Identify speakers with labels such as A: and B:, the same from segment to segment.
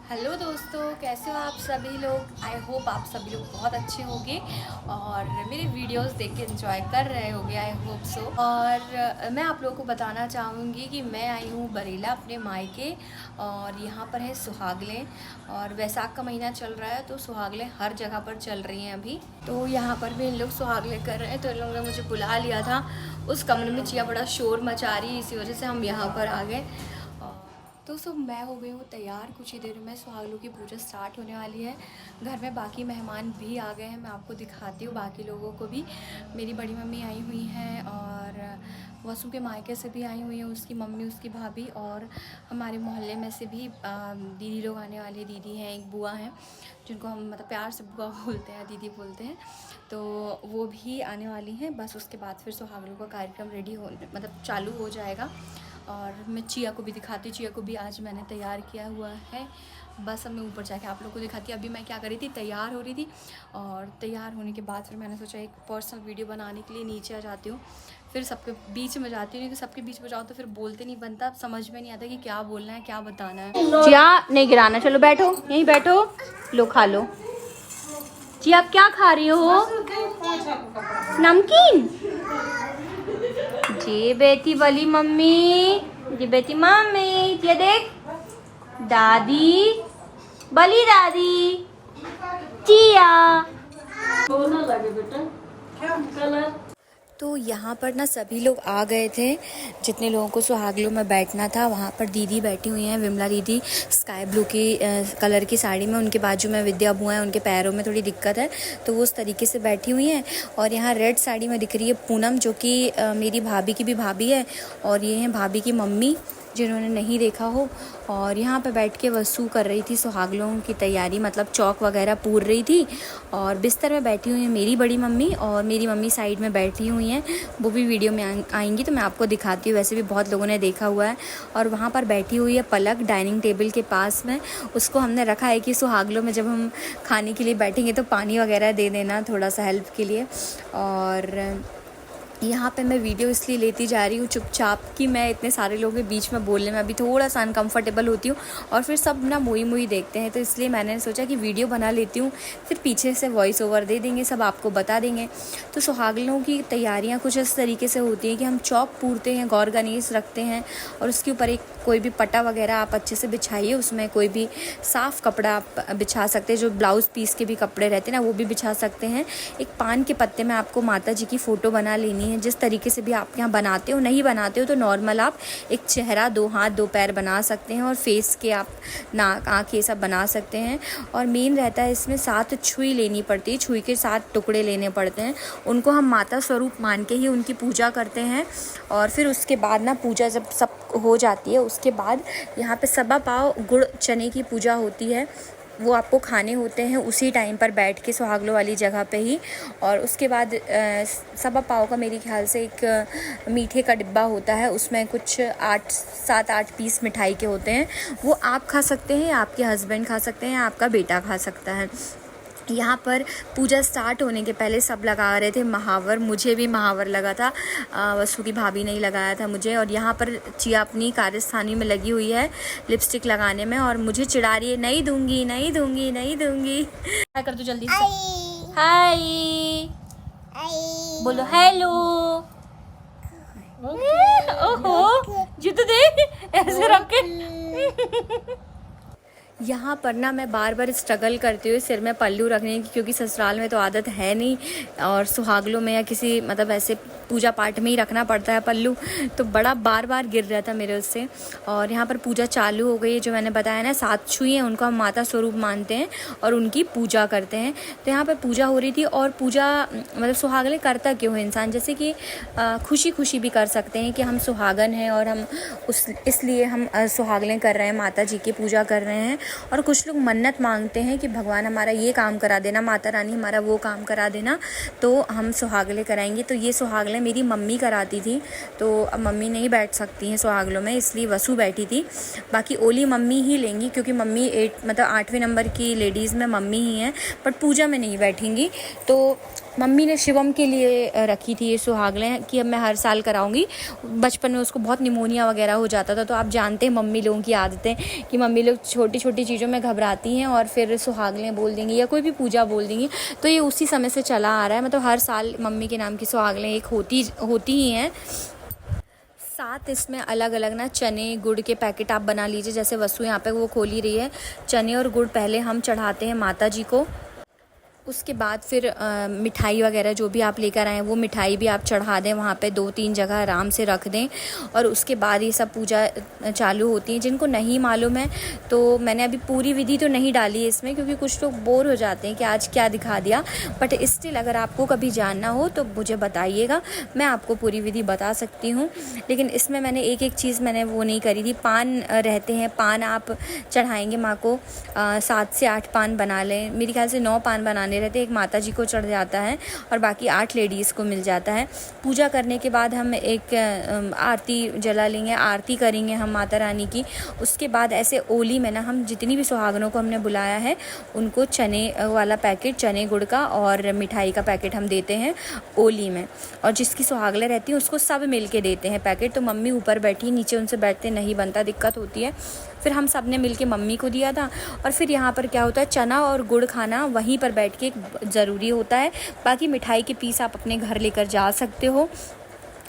A: Hello दोस्तों, कैसे हो आप सभी लोग। आई होप आप सभी लोग बहुत अच्छे होंगे और मेरे वीडियोस देख के एंजॉय कर रहे होंगे। I hope so. और मैं आप लोगों को बताना चाहूँगी कि मैं आई हूँ बरेला अपने मायके और यहाँ पर है सुहागलें। और वैसाख का महीना चल रहा है तो सुहागलें हर जगह पर चल रही हैं अभी। तो यहाँ पर भी इन लोग सुहागलें कर रहे हैं, तो इन लोगों ने मुझे बुला लिया था। उस कमरे में चिया बड़ा शोर मचा रही है, इसी वजह से हम यहाँ पर आ गए। तो सब मैं हो गई हूँ तैयार। कुछ ही देर में सुहागलों की पूजा स्टार्ट होने वाली है। घर में बाकी मेहमान भी आ गए हैं, मैं आपको दिखाती हूँ बाकी लोगों को भी। मेरी बड़ी मम्मी आई हुई हैं और वसु के मायके से भी आई हुई हैं, उसकी मम्मी, उसकी भाभी, और हमारे मोहल्ले में से भी दीदी लोग आने वाली। दीदी हैं, एक बुआ हैं जिनको हम मतलब प्यार से बुआ बोलते हैं, दीदी बोलते हैं, तो वो भी आने वाली हैं। बस उसके बाद फिर सुहागलों का कार्यक्रम रेडी हो मतलब चालू हो जाएगा। और मैं चिया को भी दिखाती हूँ। चिया को भी आज मैंने तैयार किया हुआ है। बस अब मैं ऊपर जाके आप लोगों को दिखाती हूँ। अभी मैं क्या कर रही थी, तैयार हो रही थी, और तैयार होने के बाद फिर मैंने सोचा एक पर्सनल वीडियो बनाने के लिए नीचे आ जाती हूँ। फिर सबके बीच में जाती हूँ, नहीं तो सबके बीच में जाओ तो फिर बोलते नहीं बनता, समझ में नहीं आता कि क्या बोलना है, क्या बताना है। चिया नहीं गिराना, चलो बैठो, यहीं बैठो, लो खा लो। चिया आप क्या खा रही हो? नमकीन। जी बेटी वाली मम्मी, जी बेटी मम्मी, ये देख दादी, बली दादी, चिया। लगे बेटा कलर। तो यहाँ पर ना सभी लोग आ गए थे, जितने लोगों को सुहागलों में बैठना था। वहाँ पर दीदी बैठी हुई हैं, विमला दीदी स्काई ब्लू की कलर की साड़ी में। उनके बाजू में विद्या बुआ हैं, उनके पैरों में थोड़ी दिक्कत है तो वो उस तरीके से बैठी हुई हैं। और यहाँ रेड साड़ी में दिख रही है पूनम, जो कि मेरी भाभी की भी भाभी है, और ये हैं भाभी की मम्मी, जिन्होंने नहीं देखा हो। और यहाँ पे बैठ के वसु कर रही थी सुहागलों की तैयारी, मतलब चौक वगैरह पूर रही थी। और बिस्तर में बैठी हुई है मेरी बड़ी मम्मी, और मेरी मम्मी साइड में बैठी हुई हैं, वो भी वीडियो में आएंगी तो मैं आपको दिखाती हूँ। वैसे भी बहुत लोगों ने देखा हुआ है। और वहाँ पर बैठी हुई है पलक डाइनिंग टेबल के पास में। उसको हमने रखा है कि सुहागलों में जब हम खाने के लिए बैठेंगे तो पानी वगैरह दे देना थोड़ा सा हेल्प के लिए। और यहाँ पे मैं वीडियो इसलिए लेती जा रही हूँ चुपचाप कि मैं इतने सारे लोगों के बीच में बोलने में अभी थोड़ा सा अनकंफर्टेबल होती हूँ, और फिर सब ना मोई मोई देखते हैं, तो इसलिए मैंने सोचा कि वीडियो बना लेती हूँ, फिर पीछे से वॉइस ओवर दे देंगे, सब आपको बता देंगे। तो सुहागलों की तैयारियाँ कुछ इस तरीके से होती हैं कि हम चौक पूरते हैं, गौर गणेश रखते हैं, और उसके ऊपर एक कोई भी पट्टा वगैरह आप अच्छे से बिछाइए, उसमें कोई भी साफ़ कपड़ा आप बिछा सकते हैं, जो ब्लाउज़ पीस के भी कपड़े रहते हैं ना, वो भी बिछा सकते हैं। एक पान के पत्ते में आपको माता जी की फ़ोटो बना लेनी है, जिस तरीके से भी आप यहाँ बनाते हो। नहीं बनाते हो तो नॉर्मल आप एक चेहरा, 2 हाथ 2 पैर बना सकते हैं, और फेस के आप नाक आँख ये सब बना सकते हैं। और मेन रहता है इसमें 7 छुई लेनी पड़ती है, छुई के 7 टुकड़े लेने पड़ते हैं। उनको हम माता स्वरूप मान के ही उनकी पूजा करते हैं। और फिर उसके बाद ना पूजा जब सब हो जाती है, उसके बाद यहाँ पे सवा पाव गुड़ चने की पूजा होती है, वो आपको खाने होते हैं उसी टाइम पर बैठ के सुहागलों वाली जगह पे ही। और उसके बाद सवा पाव का मेरे ख्याल से एक मीठे का डिब्बा होता है, उसमें कुछ 7-8 पीस मिठाई के होते हैं। वो आप खा सकते हैं, आपके हस्बैंड खा सकते हैं, आपका बेटा खा सकता है। यहाँ पर पूजा स्टार्ट होने के पहले सब लगा रहे थे महावर, मुझे भी महावर लगा था, वसु की भाभी नहीं लगाया था मुझे। और यहाँ पर चिया अपनी कार्यस्थानी में लगी हुई है लिपस्टिक लगाने में, और मुझे चिढ़ा रही है, नहीं दूंगी नहीं दूंगी नहीं दूंगी। क्या कर दो जल्दी से, हाय बोलो, हेलो। ओहो जी, तो दे ऐसे रख के। यहाँ पर ना मैं बार बार स्ट्रगल करती हूँ सिर में पल्लू रखने की, क्योंकि ससुराल में तो आदत है नहीं, और सुहागलों में या किसी मतलब ऐसे पूजा पाठ में ही रखना पड़ता है पल्लू, तो बड़ा बार बार गिर रहा था मेरे उससे। और यहाँ पर पूजा चालू हो गई है, जो मैंने बताया ना 7 छुई हैं, उनको हम माता स्वरूप मानते हैं और उनकी पूजा करते हैं। तो यहाँ पर पूजा हो रही थी, और पूजा मतलब सुहागलें करता क्यों है इंसान, जैसे कि खुशी खुशी भी कर सकते हैं कि हम सुहागन हैं और हम इसलिए हम सुहागलें कर रहे हैं, माता जी की पूजा कर रहे हैं। और कुछ लोग मन्नत मांगते हैं कि भगवान हमारा ये काम करा देना, माता रानी हमारा वो काम करा देना, तो हम सुहागलें कराएंगे। तो ये सुहागलें मेरी मम्मी कराती थी, तो अब मम्मी नहीं बैठ सकती हैं सुहागलों में, इसलिए वसु बैठी थी। बाकी ओली मम्मी ही लेंगी, क्योंकि मम्मी 8वें नंबर की लेडीज़ में मम्मी ही हैं, बट पूजा में नहीं बैठेंगी। तो मम्मी ने शिवम के लिए रखी थी ये सुहागलें कि अब मैं हर साल कराऊंगी। बचपन में उसको बहुत निमोनिया वगैरह हो जाता था, तो आप जानते हैं मम्मी लोगों की आदतें कि मम्मी लोग छोटी छोटी चीज़ों में घबराती हैं और फिर सुहागलें बोल देंगी या कोई भी पूजा बोल देंगी। तो ये उसी समय से चला आ रहा है, मतलब हर साल मम्मी के नाम की सुहागलें एक होती ही हैं। साथ इसमें अलग अलग ना चने गुड़ के पैकेट आप बना लीजिए, जैसे वसु यहाँ पे वो खोली रही है। चने और गुड़ पहले हम चढ़ाते हैं माता जी को, उसके बाद फिर मिठाई वगैरह जो भी आप लेकर आएँ वो मिठाई भी आप चढ़ा दें वहाँ पे, 2-3 जगह आराम से रख दें। और उसके बाद ये सब पूजा चालू होती है। जिनको नहीं मालूम है तो मैंने अभी पूरी विधि तो नहीं डाली है इसमें, क्योंकि कुछ लोग बोर हो जाते हैं कि आज क्या दिखा दिया। बट स्टिल अगर आपको कभी जानना हो तो मुझे बताइएगा, मैं आपको पूरी विधि बता सकती हूँ। लेकिन इसमें मैंने एक एक चीज़ मैंने वो नहीं करी थी। पान रहते हैं, पान आप चढ़ाएँगे माँ को, 7 से 8 पान बना लें। मेरे ख्याल से 9 पान बनाने रहते, एक माता जी को चढ़ जाता है और बाकी 8 लेडीज़ को मिल जाता है। पूजा करने के बाद हम एक आरती जला लेंगे, आरती करेंगे हम माता रानी की। उसके बाद ऐसे ओली में ना हम जितनी भी सुहागनों को हमने बुलाया है उनको चने वाला पैकेट, चने गुड़ का और मिठाई का पैकेट हम देते हैं ओली में। और जिसकी सुहागलें रहती हैं उसको सब मिल के देते हैं पैकेट। तो मम्मी ऊपर बैठी, नीचे उनसे बैठते नहीं बनता, दिक्कत होती है। फिर हम सब ने मिल के मम्मी को दिया था। और फिर यहाँ पर क्या होता है, चना और गुड़ खाना वहीं पर बैठ के ज़रूरी होता है। बाकी मिठाई के पीस आप अपने घर लेकर जा सकते हो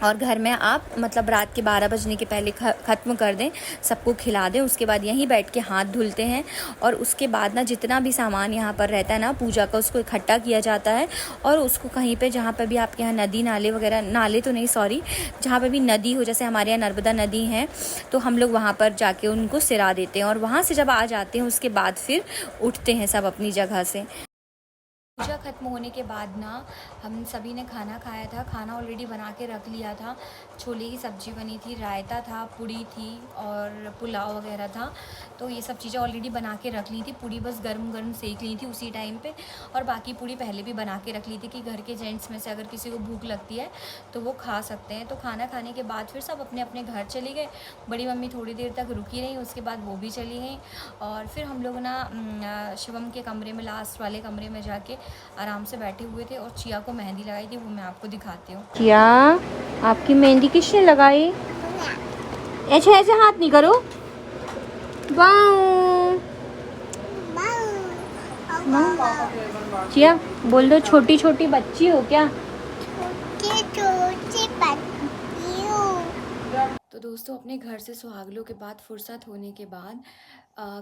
A: और घर में आप मतलब रात के 12 बजने के पहले ख़त्म कर दें, सबको खिला दें। उसके बाद यहीं बैठ के हाथ धुलते हैं और उसके बाद ना जितना भी सामान यहाँ पर रहता है ना पूजा का, उसको इकट्ठा किया जाता है और उसको कहीं पे जहाँ पे भी आपके यहाँ नदी नाले वगैरह, नाले तो नहीं सॉरी, जहाँ पे भी नदी हो, जैसे हमारे यहाँ नर्मदा नदी है तो हम लोग वहाँ पर जाके उनको सिरा देते हैं। और वहाँ से जब आ जाते हैं उसके बाद फिर उठते हैं सब अपनी जगह से। पूजा ख़त्म होने के बाद ना हम सभी ने खाना खाया था। खाना ऑलरेडी बना के रख लिया था। छोले की सब्ज़ी बनी थी, रायता था, पूड़ी थी और पुलाव वगैरह था। तो ये सब चीज़ें ऑलरेडी बना के रख ली थी। पूड़ी बस गरम गरम सेक ली थी उसी टाइम पे, और बाकी पूड़ी पहले भी बना के रख ली थी कि घर के जेंट्स में से अगर किसी को भूख लगती है तो वो खा सकते हैं। तो खाना खाने के बाद फिर सब अपने अपने घर चले गए। बड़ी मम्मी थोड़ी देर तक रुकी रही, उसके बाद वो भी चली गई। और फिर हम लोग ना शिवम के कमरे में, लास्ट वाले कमरे में जाके आराम से बैठे हुए थे और चिया को मेहंदी लगाई थी, वो मैं आपको दिखाती हूँ। चिया, आपकी मेहंदी किसने लगाई? ऐसे ऐसे हाथ नहीं करो। चिया बोल दो, छोटी छोटी बच्ची हो क्या? तो दोस्तों अपने घर से सुहागलों के बाद फुर्सत होने के बाद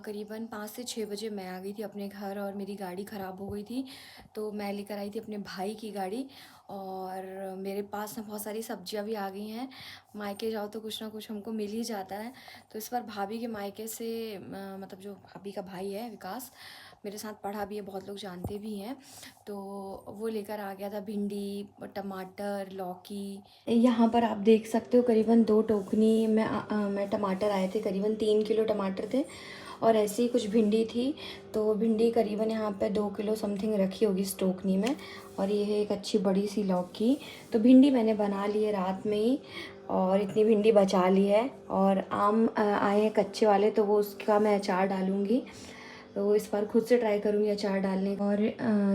A: करीबन 5 से 6 बजे मैं आ गई थी अपने घर। और मेरी गाड़ी ख़राब हो गई थी तो मैं लेकर आई थी अपने भाई की गाड़ी। और मेरे पास ना बहुत सारी सब्जियां भी आ गई हैं। मायके जाओ तो कुछ ना कुछ हमको मिल ही जाता है। तो इस बार भाभी के मायके से मतलब जो भाभी का भाई है विकास, मेरे साथ पढ़ा भी है, बहुत लोग जानते भी हैं, तो वो लेकर आ गया था भिंडी, टमाटर, लौकी। यहाँ पर आप देख सकते हो करीबन 2 टोकनी में टमाटर आए थे, करीबन 3 किलो टमाटर थे। और ऐसे ही कुछ भिंडी थी, तो भिंडी करीबन यहाँ पे 2 किलो समथिंग रखी होगी इस टोकनी में। और ये है एक अच्छी बड़ी सी लौकी। तो भिंडी मैंने बना ली है रात में ही और इतनी भिंडी बचा ली है। और आम आए हैं कच्चे वाले, तो वो उसका मैं अचार डालूँगी। तो इस बार खुद से ट्राई करूँगी अचार डालने। और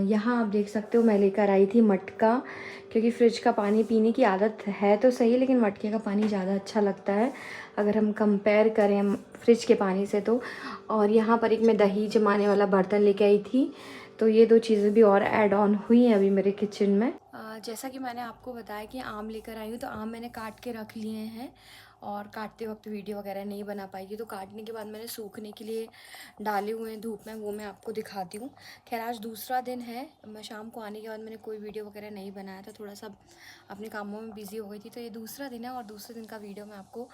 A: यहाँ आप देख सकते हो मैं लेकर आई थी मटका, क्योंकि फ्रिज का पानी पीने की आदत है तो सही, लेकिन मटके का पानी ज़्यादा अच्छा लगता है अगर हम कंपेयर करें फ्रिज के पानी से तो। और यहाँ पर एक मैं दही जमाने वाला बर्तन लेके आई थी। तो ये 2 चीज़ें भी और ऐड ऑन हुई हैं अभी मेरे किचन में। जैसा कि मैंने आपको बताया कि आम लेकर आई हूँ, तो आम मैंने काट के रख लिए हैं और काटते वक्त वीडियो वगैरह नहीं बना पाएगी। तो काटने के बाद मैंने सूखने के लिए डाले हुए हैं धूप में, वो मैं आपको दिखाती हूँ। खैर आज दूसरा दिन है, मैं शाम को आने के बाद मैंने कोई वीडियो वगैरह नहीं बनाया था, थोड़ा सा अपने कामों में बिज़ी हो गई थी। तो ये दूसरा दिन है और दूसरे दिन का वीडियो मैं आपको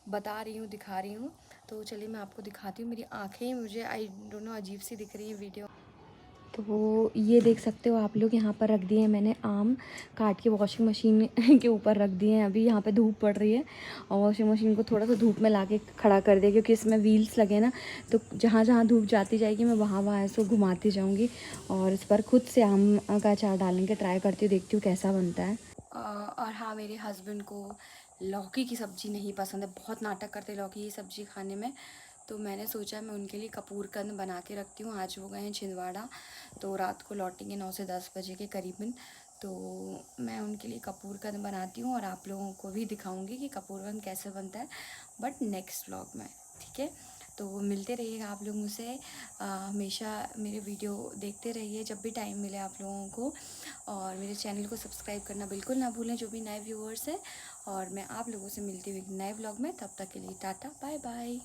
A: बता रही हूँ, दिखा रही हूँ। तो चलिए मैं आपको दिखाती हूँ। मेरी आँखें मुझे आई डोंट नो अजीब सी दिख रही है वीडियो। तो वो ये देख सकते हो आप लोग, यहाँ पर रख दिए हैं मैंने आम, काट के वॉशिंग मशीन के ऊपर रख दिए हैं। अभी यहाँ पे धूप पड़ रही है और वॉशिंग मशीन को थोड़ा सा धूप में लाके खड़ा कर दिया, क्योंकि इसमें व्हील्स लगे ना, तो जहाँ जहाँ धूप जाती जाएगी मैं वहाँ वहाँ ऐसे घुमाती जाऊँगी। और इस पर खुद से आम का अचार डालने के ट्राई करती हूँ, देखती हूँ कैसा बनता है। और हाँ, मेरे हस्बैंड को लौकी की सब्ज़ी नहीं पसंद है, बहुत नाटक करते लौकी की सब्ज़ी खाने में। तो मैंने सोचा मैं उनके लिए कपूरकंद बना के रखती हूँ। आज वो गए हैं छिंदवाड़ा, तो रात को लौटेंगे 9 से 10 बजे के करीबन।
B: तो मैं उनके लिए कपूरकंद बनाती हूँ और आप लोगों को भी दिखाऊंगी कि कपूरकंद कैसे बनता है, बट नेक्स्ट व्लॉग में, ठीक है। तो मिलते रहिएगा आप लोग मुझसे, हमेशा मेरे वीडियो देखते रहिए जब भी टाइम मिले आप लोगों को, और मेरे चैनल को सब्सक्राइब करना बिल्कुल ना भूलें जो भी नए व्यूअर्स हैं। और मैं आप लोगों से मिलती हुई नए व्लॉग में, तब तक के लिए टाटा बाय बाय।